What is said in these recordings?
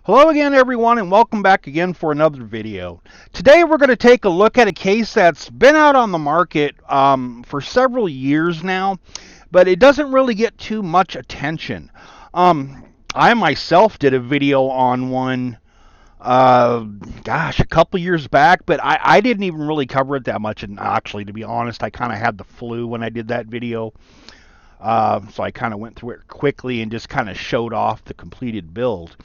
Hello again everyone and welcome back again for another video. Today we're going to take a look at a case that's been out on the market for several years now, but it doesn't really get too much attention. I myself did a video on one, a couple years back, but I didn't even really cover it that much, and actually to be honest I kind of had the flu when I did that video. So I kind of went through it quickly and just kind of showed off the completed build.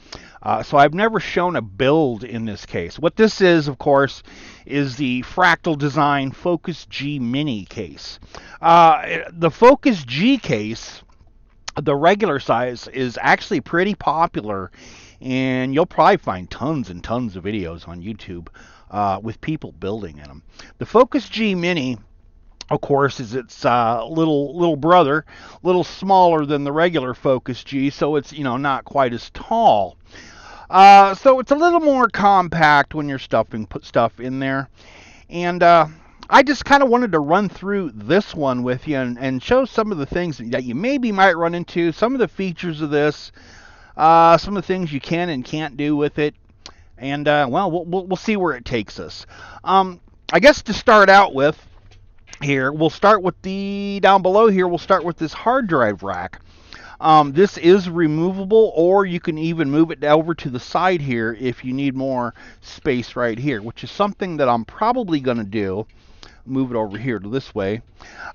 So I've never shown a build in this case. What this is, of course, is the Fractal Design Focus G Mini case. The Focus G case, the regular size, is actually pretty popular, and you'll probably find tons and tons of videos on YouTube with people building in them. The Focus G Mini, of course, is its little brother, a little smaller than the regular Focus G, so it's not quite as tall. So it's a little more compact when you're put stuff in there. And I just kind of wanted to run through this one with you and show some of the things that you maybe might run into, some of the features of this, some of the things you can and can't do with it, and well, we'll see where it takes us. I guess to start out with, here we'll start with down below here we'll start with this hard drive rack. This is removable, or you can even move it over to the side here if you need more space right here, which is something that I'm probably going to do. Move it over here to this way.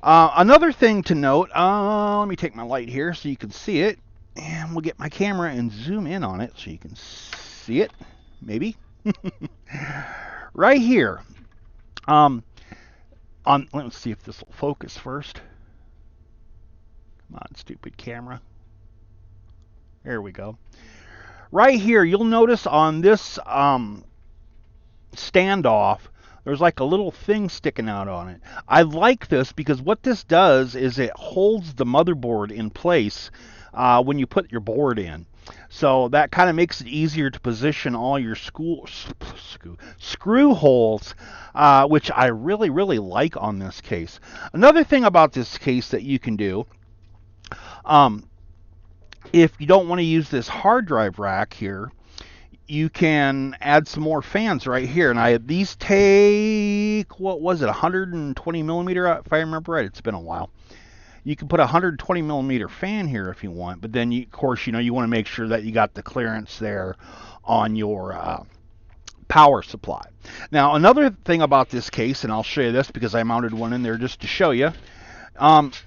Another thing to note, let me take my light here so you can see it, and we'll get my camera and zoom in on it so you can see it, maybe. Right here. Let's see if this will focus first. Come on, stupid camera. There we go. Right here, you'll notice on this standoff, there's like a little thing sticking out on it. I like this because what this does is it holds the motherboard in place when you put your board in. So that kind of makes it easier to position all your screw holes, which I really like on this case. Another thing about this case that you can do, if you don't want to use this hard drive rack here, you can add some more fans right here. And these take, what was it, 120 millimeter, if I remember right. It's been a while. You can put a 120 millimeter fan here if you want, but then of course you want to make sure that you got the clearance there on your power supply. Now another thing about this case, and I'll show you this because I mounted one in there just to show you,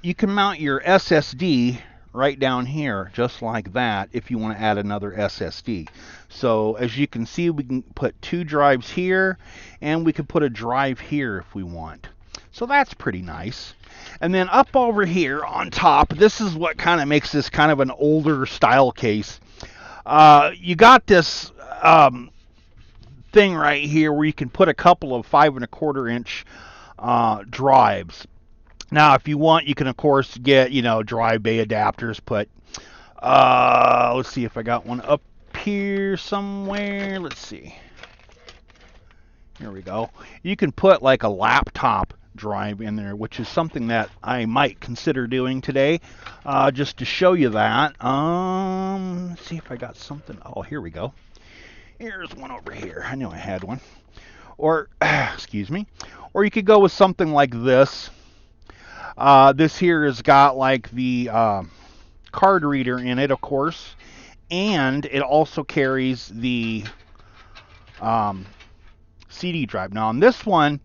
you can mount your SSD right down here just like that if you want to add another SSD. So as you can see, we can put 2 drives here, and we can put a drive here if we want. So that's pretty nice. And then up over here on top, this is what kind of makes this kind of an older style case. You got this thing right here where you can put a couple of 5 1/4 inch drives. Now, if you want, you can of course get drive bay adapters. Put let's see if I got one up here somewhere. Let's see. Here we go. You can put like a laptop drive in there, which is something that I might consider doing today, just to show you that. Let's see if I got something. Oh, here we go. Here's one over here. I knew I had one. Or excuse me. Or you could go with something like this. This here has got like the card reader in it, of course, and it also carries the CD drive. Now on this one,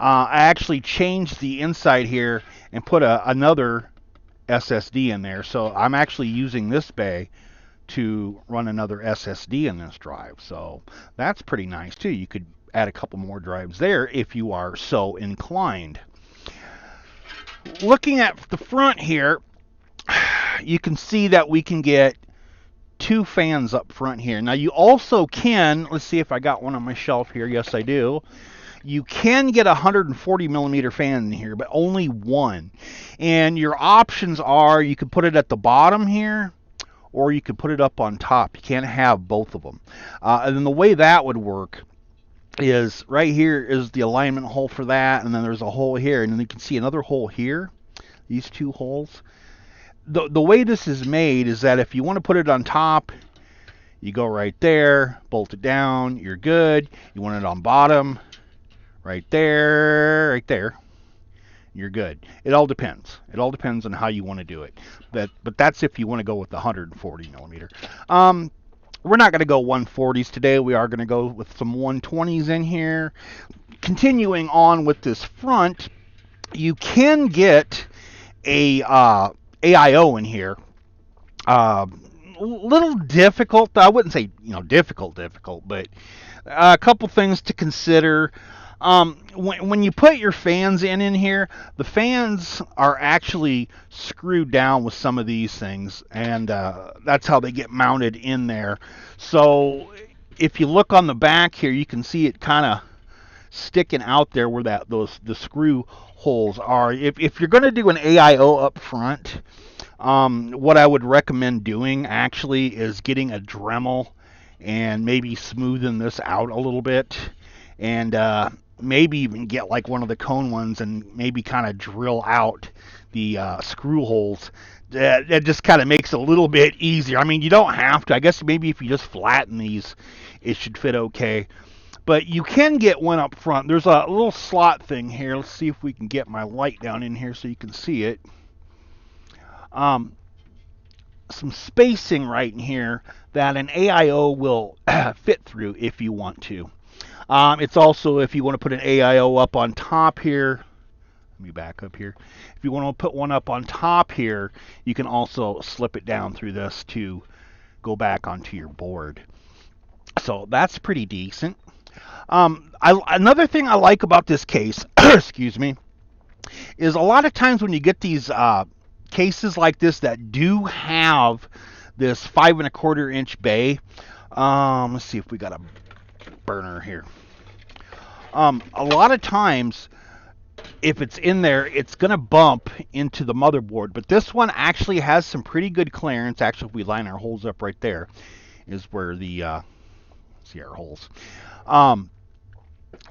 I actually changed the inside here and put another SSD in there. So I'm actually using this bay to run another SSD in this drive. So that's pretty nice too. You could add a couple more drives there if you are so inclined. Looking at the front here, you can see that we can get 2 fans up front here. Now you also can, let's see if I got one on my shelf here. Yes, I do. You can get a 140 millimeter fan in here, but only one. And your options are, you can put it at the bottom here, or you can put it up on top. You can't have both of them. And then the way that would work is right here is the alignment hole for that, and then there's a hole here, and then you can see another hole here, these 2 holes. The way this is made is that if you want to put it on top, You go right there, bolt it down, you're good. You want it on bottom, right there, you're good. It all depends. It all depends on how you want to do it. But that's if you want to go with the 140 millimeter. We're not going to go 140s today. We are going to go with some 120s in here. Continuing on with this front, you can get a AIO in here. Little difficult. I wouldn't say difficult, but a couple things to consider. When you put your fans in here, the fans are actually screwed down with some of these things, and that's how they get mounted in there. So if you look on the back here, you can see it kind of sticking out there where the screw holes are. If you're going to do an AIO up front, what I would recommend doing actually is getting a Dremel and maybe smoothing this out a little bit, and maybe even get like one of the cone ones and maybe kind of drill out the screw holes. That just kind of makes it a little bit easier. I mean, you don't have to. I guess maybe if you just flatten these, it should fit okay. But you can get one up front. There's a little slot thing here. Let's see if we can get my light down in here so you can see it. Some spacing right in here that an AIO will fit through if you want to. It's also, if you want to put an AIO up on top here, let me back up here. If you want to put one up on top here, you can also slip it down through this to go back onto your board. So that's pretty decent. Another thing I like about this case, excuse me, is a lot of times when you get these cases like this that do have this 5 1/4 inch bay. Let's see if we got a burner here. A lot of times, if it's in there, it's going to bump into the motherboard. But this one actually has some pretty good clearance. Actually, if we line our holes up right there, is where the see our holes.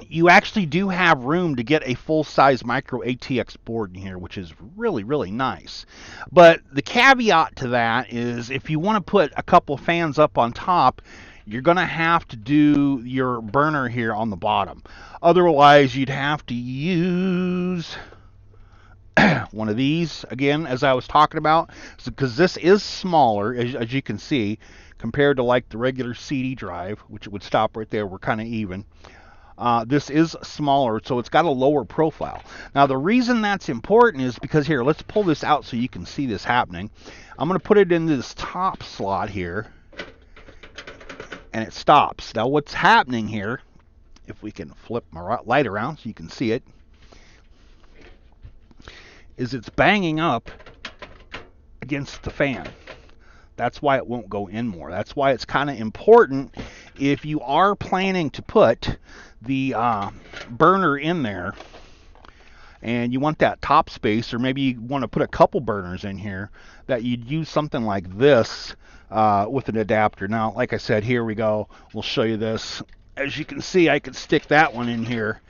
You actually do have room to get a full-size micro ATX board in here, which is really, really nice. But the caveat to that is if you want to put a couple fans up on top, you're going to have to do your burner here on the bottom. Otherwise, you'd have to use one of these, again, as I was talking about, because this is smaller, as you can see, compared to like the regular CD drive, which would stop right there. We're kind of even. This is smaller, so it's got a lower profile. Now, the reason that's important is because here, let's pull this out so you can see this happening. I'm going to put it in this top slot here, and it stops. Now, what's happening here, if we can flip my light around so you can see it, is it's banging up against the fan. That's why it won't go in more. That's why it's kind of important if you are planning to put the burner in there and you want that top space, or maybe you want to put a couple burners in here, that you'd use something like this with an adapter. Now, like I said, here we go. We'll show you this. As you can see, I could stick that one in here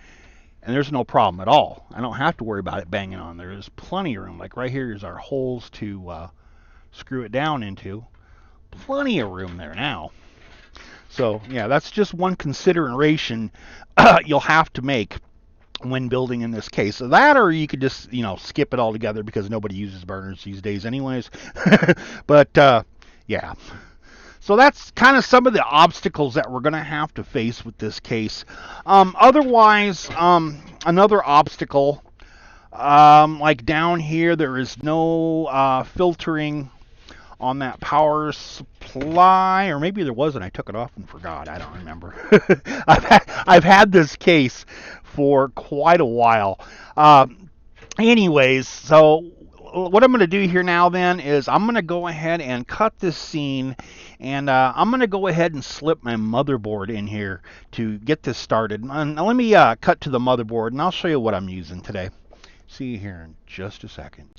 and there's no problem at all. I don't have to worry about it banging on there. There's plenty of room. Like right here is our holes to screw it down into. Plenty of room there now. So yeah, that's just one consideration you'll have to make when building in this case. So that, or you could just skip it altogether because nobody uses burners these days anyways. But yeah, so that's kind of some of the obstacles that we're going to have to face with this case. Otherwise, another obstacle, like down here, there is no filtering on that power supply, or maybe there was and I took it off and forgot. I don't remember. I've had this case for quite a while. Anyways, so what I'm going to do here now then is I'm going to go ahead and cut this scene, and I'm going to go ahead and slip my motherboard in here to get this started. And let me cut to the motherboard and I'll show you what I'm using today. See you here in just a second.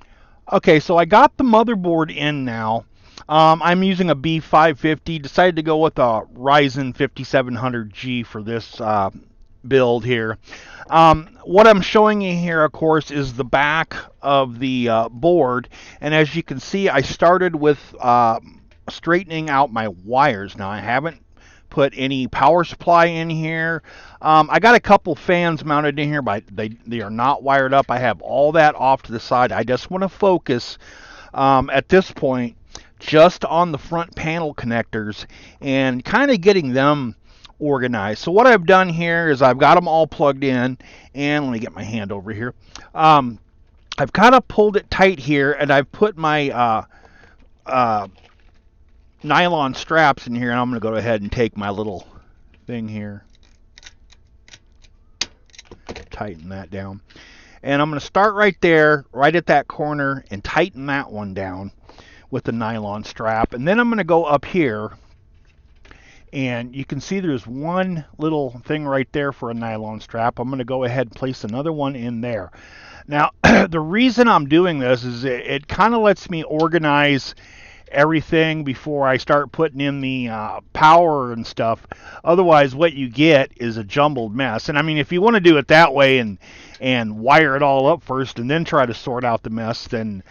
Okay, so I got the motherboard in now. I'm using a B550. Decided to go with a Ryzen 5700G for this build here. What I'm showing you here, of course, is the back of the board. And as you can see, I started with straightening out my wires. Now, I haven't put any power supply in here. I got a couple fans mounted in here, but they are not wired up. I have all that off to the side. I just want to focus at this point just on the front panel connectors and kind of getting them organized. So what I've done here is I've got them all plugged in, and let me get my hand over here. I've kind of pulled it tight here, and I've put my nylon straps in here, and I'm going to go ahead and take my little thing here, tighten that down, and I'm going to start right there, right at that corner, and tighten that one down with the nylon strap. And then I'm going to go up here, and you can see there's one little thing right there for a nylon strap. I'm going to go ahead and place another one in there. Now, the reason I'm doing this is it kind of lets me organize everything before I start putting in the power and stuff. Otherwise, what you get is a jumbled mess. And I mean, if you want to do it that way and wire it all up first and then try to sort out the mess, then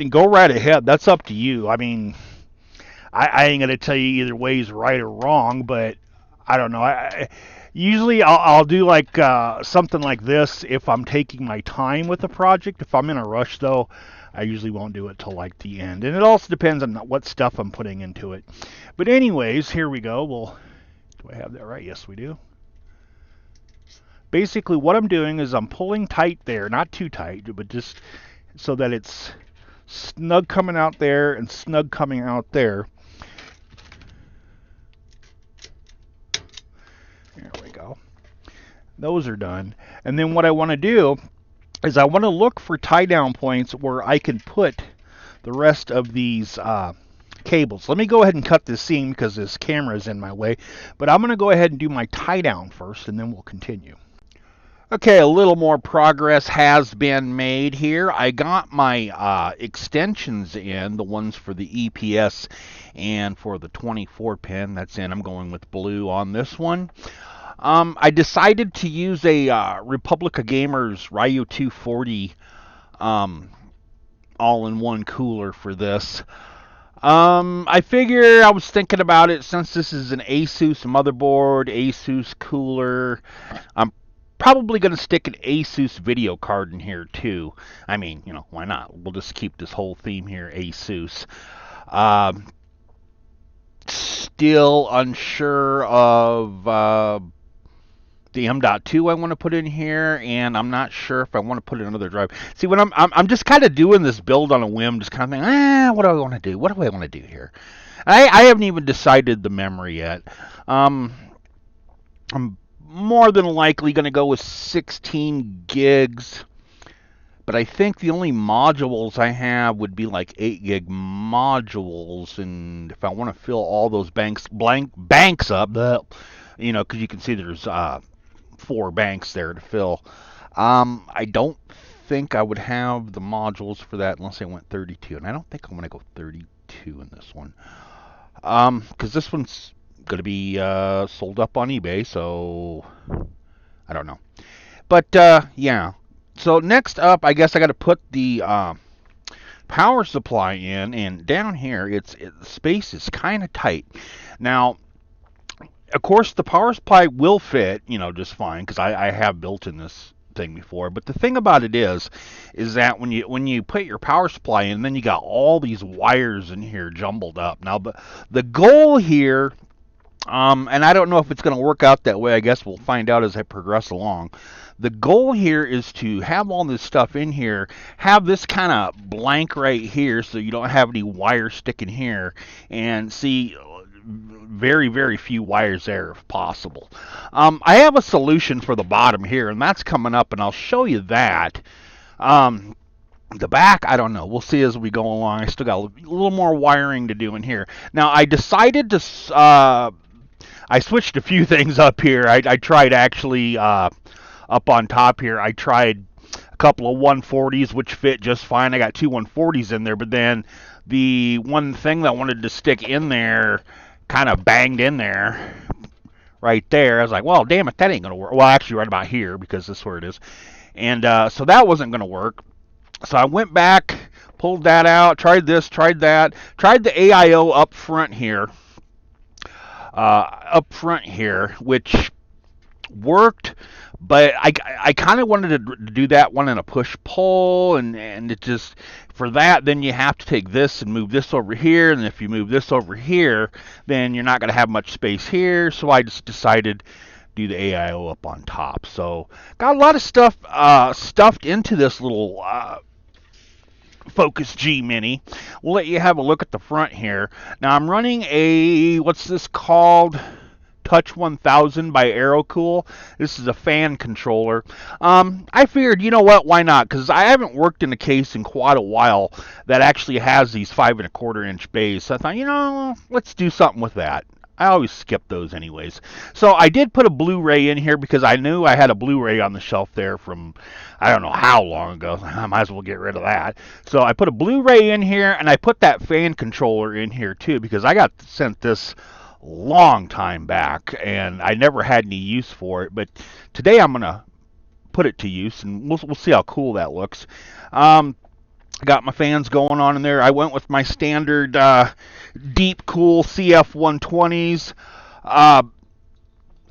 go right ahead. That's up to you. I mean, I ain't gonna tell you either way is right or wrong, but I don't know. Usually I'll do like something like this if I'm taking my time with the project. If I'm in a rush, though, I usually won't do it till like the end. And it also depends on what stuff I'm putting into it. But anyways, here we go. Well, do I have that right? Yes, we do. Basically, what I'm doing is I'm pulling tight there, not too tight, but just so that it's snug coming out there and snug coming out there. There we go. Those are done. And then what I want to do is I want to look for tie down points where I can put the rest of these cables. Let me go ahead and cut this seam because this camera is in my way. But I'm going to go ahead and do my tie down first, and then we'll continue. Okay, a little more progress has been made here. I got my extensions in, the ones for the EPS and for the 24 pin. That's in. I'm going with blue on this one. I decided to use a Republica Gamers Ryu 240 all-in-one cooler for this. I figure I was thinking about it, since this is an Asus motherboard, Asus cooler, I'm probably going to stick an Asus video card in here too. I mean, you know, why not? We'll just keep this whole theme here Asus. Still unsure of the M.2 I want to put in here, and I'm not sure if I want to put another drive. See, when I'm just kind of doing this build on a whim, just kind of thinking, what do I want to do? What do I want to do here? I haven't even decided the memory yet. I'm more than likely going to go with 16 gigs, but I think the only modules I have would be like 8 gig modules, and if I want to fill all those banks up, you know, because you can see there's 4 banks there to fill. I don't think I would have the modules for that unless I went 32, and I don't think I'm going to go 32 in this one, because this one's going to be sold up on eBay, so I don't know. But yeah, so next up, I guess I got to put the power supply in, and down here the space is kind of tight. Now, of course, the power supply will fit, you know, just fine, because I have built in this thing before. But the thing about it is that when you put your power supply in, then you got all these wires in here jumbled up. Now, the goal here, and I don't know if it's going to work out that way. I guess we'll find out as I progress along. The goal here is to have all this stuff in here, have this kind of blank right here so you don't have any wires sticking here, and see very, very few wires there if possible. I have a solution for the bottom here, and that's coming up, and I'll show you that. The back, I don't know. We'll see as we go along. I still got a little more wiring to do in here. Now, I decided to... I switched a few things up here. I tried actually up on top here. I tried a couple of 140s, which fit just fine. I got 2 140s in there, but then the one thing that I wanted to stick in there kind of banged in there right there. I was like, well, damn it, that ain't going to work. Well, actually, right about here, because this is where it is. And so that wasn't going to work. So I went back, pulled that out, tried this, tried that, tried the AIO up front here, which worked, but I kind of wanted to do that one in a push-pull, and it just, for that, then you have to take this and move this over here, and if you move this over here, then you're not going to have much space here, so I just decided do the AIO up on top. So got a lot of stuff stuffed into this little Focus G Mini. We'll let you have a look at the front here. Now I'm running a, what's this called? Touch 1000 by AeroCool. This is a fan controller. I figured, you know what, why not? Because I haven't worked in a case in quite a while that actually has these 5 1/4 inch bays. So I thought, you know, let's do something with that. I always skip those anyways. So I did put a Blu-ray in here because I knew I had a Blu-ray on the shelf there from I don't know how long ago. I might as well get rid of that. So I put a Blu-ray in here, and I put that fan controller in here too because I got sent this long time back and I never had any use for it. But today I'm gonna put it to use, and we'll see how cool that looks. Got my fans going on in there. I went with my standard deep cool CF120s.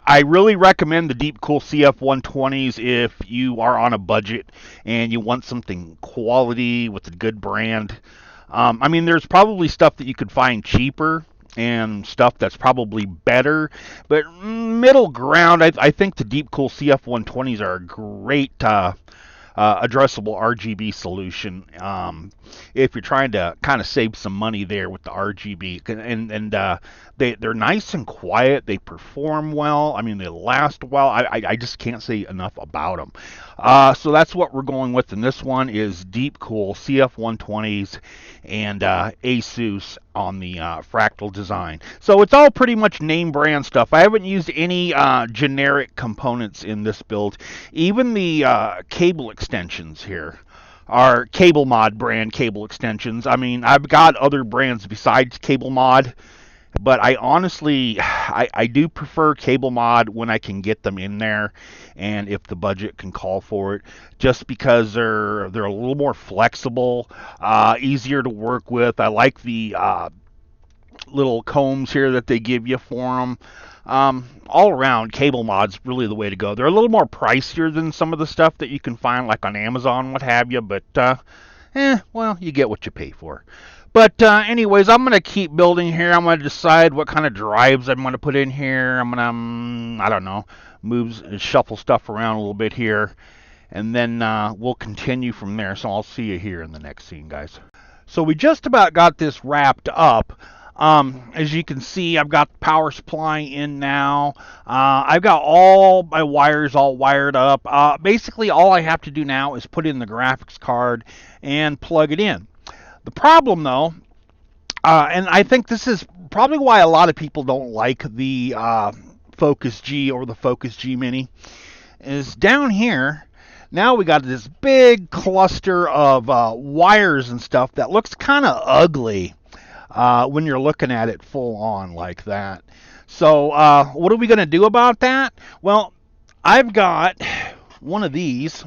I really recommend the deep cool CF120s if you are on a budget and you want something quality with a good brand. I mean, there's probably stuff that you could find cheaper and stuff that's probably better, but middle ground, I think the deep cool CF120s are a great addressable RGB solution if you're trying to kind of save some money there with the RGB, and they're nice and quiet. They perform well. I mean, they last well. I just can't say enough about them. So that's what we're going with, and this one is Deep Cool CF120s and Asus on the Fractal design. So it's all pretty much name brand stuff. I haven't used any generic components in this build. Even the cable extensions here are Cable Mod brand cable extensions. I mean, I've got other brands besides Cable Mod, but I honestly, I do prefer Cable Mod when I can get them in there, and if the budget can call for it, just because they're a little more flexible, easier to work with. I like the little combs here that they give you for them. All around, Cable Mod's really the way to go. They're a little more pricier than some of the stuff that you can find like on Amazon, what have you, but well, you get what you pay for. But anyways, I'm going to keep building here. I'm going to decide what kind of drives I'm going to put in here. I'm going to, I don't know, shuffle stuff around a little bit here, and then we'll continue from there. So I'll see you here in the next scene, guys. So we just about got this wrapped up. As you can see, I've got the power supply in now. I've got all my wires all wired up. Basically, all I have to do now is put in the graphics card and plug it in. The problem, though, and I think this is probably why a lot of people don't like the Focus G or the Focus G Mini, is down here. Now we got this big cluster of wires and stuff that looks kind of ugly when you're looking at it full on like that. So what are we going to do about that? Well, I've got one of these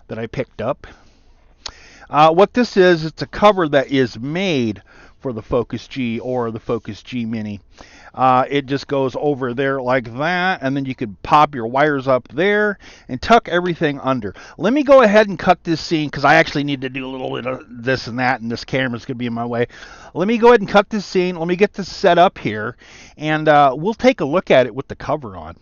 that I picked up. What this is, it's a cover that is made for the Focus G or the Focus G Mini. It just goes over there like that, and then you could pop your wires up there and tuck everything under. Let me go ahead and cut this scene because I actually need to do a little bit of this and that, and this camera's going to be in my way. Let me go ahead and cut this scene. Let me get this set up here, and we'll take a look at it with the cover on.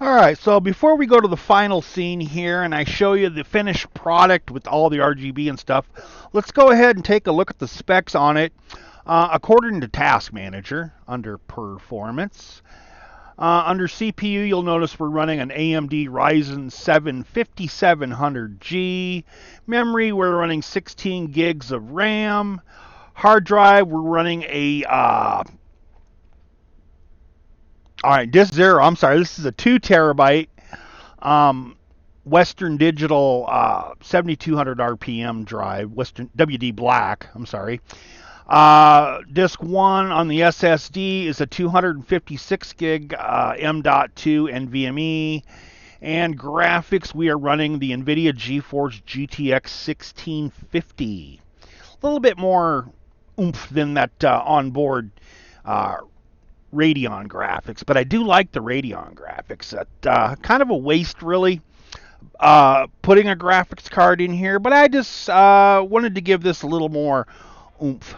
Alright, so before we go to the final scene here and I show you the finished product with all the RGB and stuff, let's go ahead and take a look at the specs on it. According to Task Manager, under Performance, under CPU, you'll notice we're running an AMD Ryzen 7 5700G. Memory, we're running 16 gigs of RAM. Hard drive, we're running a disk 0. I'm sorry, this is a 2 terabyte Western Digital 7200 RPM drive, Western WD Black. I'm sorry. Disk 1 on the SSD is a 256 gig M.2 NVMe, And graphics, we are running the NVIDIA GeForce GTX 1650. A little bit more oomph than that onboard Radeon graphics, but I do like the Radeon graphics. Kind of a waste, really, putting a graphics card in here, but I just wanted to give this a little more oomph.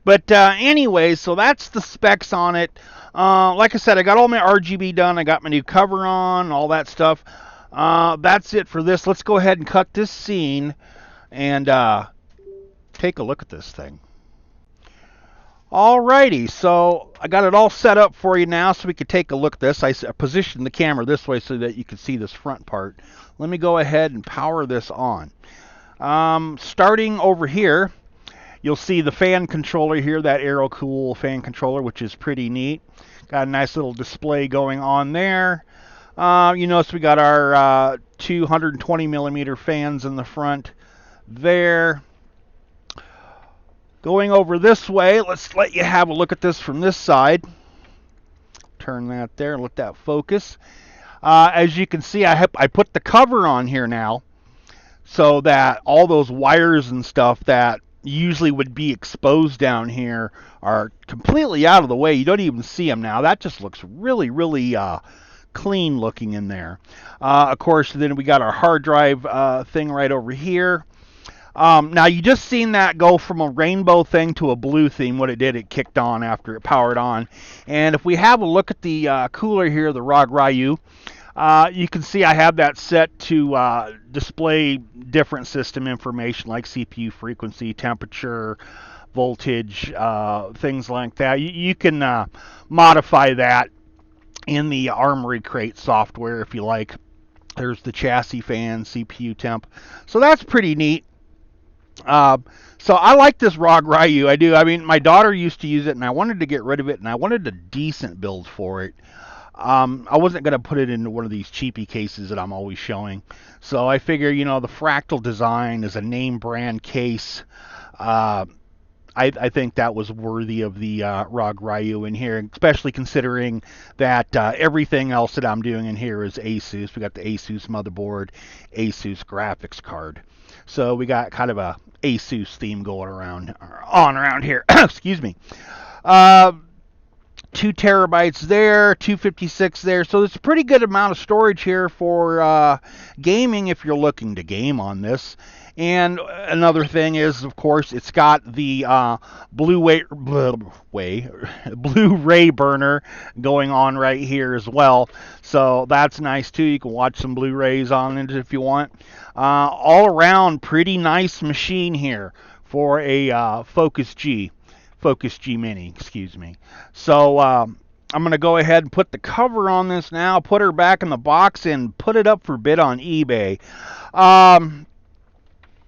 But anyway, so that's the specs on it. Like I said, I got all my RGB done. I got my new cover on, all that stuff. That's it for this. Let's go ahead and cut this scene and take a look at this thing. Alrighty, so I got it all set up for you now so we could take a look at this. I positioned the camera this way so that you could see this front part. Let me go ahead and power this on. Starting over here, you'll see the fan controller here, that AeroCool fan controller, which is pretty neat. Got a nice little display going on there. You notice we got our 220 millimeter fans in the front there. Going over this way, let's let you have a look at this from this side. Turn that there, let that focus. As you can see, I put the cover on here now so that all those wires and stuff that usually would be exposed down here are completely out of the way. You don't even see them now. That just looks really, really clean looking in there. Of course, then we got our hard drive thing right over here. Now, you just seen that go from a rainbow thing to a blue theme. What it did, it kicked on after it powered on. And if we have a look at the cooler here, the ROG Ryu, you can see I have that set to display different system information like CPU frequency, temperature, voltage, things like that. You can modify that in the Armory Crate software if you like. There's the chassis fan, CPU temp. So that's pretty neat. So I like this ROG Ryu. I do. I mean, my daughter used to use it, and I wanted to get rid of it, and I wanted a decent build for it. I wasn't going to put it into one of these cheapy cases that I'm always showing. So I figure, you know, the Fractal design is a name brand case. I think that was worthy of the ROG Ryu in here, especially considering that everything else that I'm doing in here is Asus. We got the Asus motherboard, Asus graphics card. So we got kind of a Asus theme going around here. Excuse me. 2 terabytes there, 256 there. So there's a pretty good amount of storage here for gaming if you're looking to game on this. And another thing is, of course, it's got the Blu-ray burner going on right here as well. So that's nice too. You can watch some Blu-rays on it if you want. All around, pretty nice machine here for a Focus G Mini, excuse me. So I'm going to go ahead and put the cover on this now, put her back in the box, and put it up for bid on eBay. Of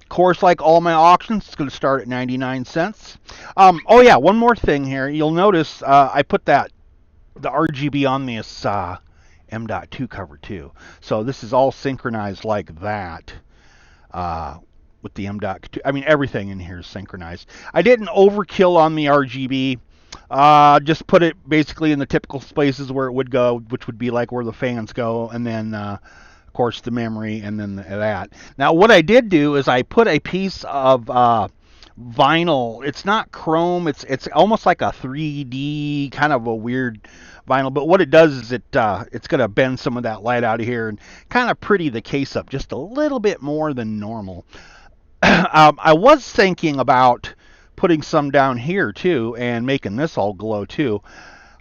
course, like all my auctions, it's going to start at 99 cents. Oh yeah, one more thing here. You'll notice I put the RGB on this M.2 cover too. So this is all synchronized like that. With the M.2. I mean, everything in here is synchronized. I didn't overkill on the RGB. Just put it basically in the typical places where it would go, which would be like where the fans go, and then, of course, the memory, and then that. Now, what I did do is I put a piece of vinyl. It's not chrome. It's almost like a 3D, kind of a weird vinyl. But what it does is it's going to bend some of that light out of here and kind of pretty the case up just a little bit more than normal. I was thinking about putting some down here too and making this all glow too,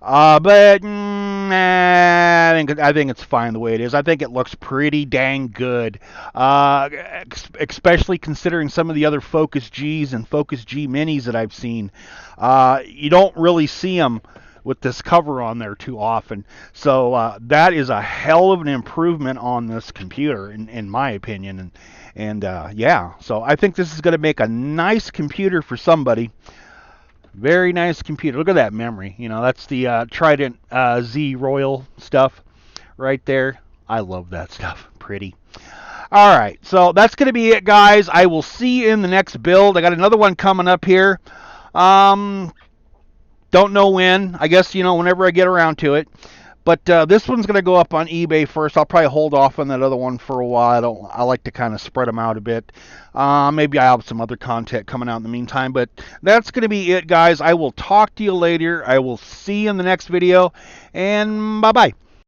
but I think it's fine the way it is. I think it looks pretty dang good, especially considering some of the other Focus Gs and Focus G Minis that I've seen. You don't really see them with this cover on there too often, so that is a hell of an improvement on this computer in my opinion. And yeah, so I think this is going to make a nice computer for somebody. Very nice computer. Look at that memory. You know, that's the Trident Z Royal stuff right there. I love that stuff. Pretty. All right, so that's going to be it, guys. I will see you in the next build. I got another one coming up here. Don't know when. I guess, you know, whenever I get around to it. But this one's going to go up on eBay first. I'll probably hold off on that other one for a while. I like to kind of spread them out a bit. Maybe I have some other content coming out in the meantime. But that's going to be it, guys. I will talk to you later. I will see you in the next video. And bye-bye.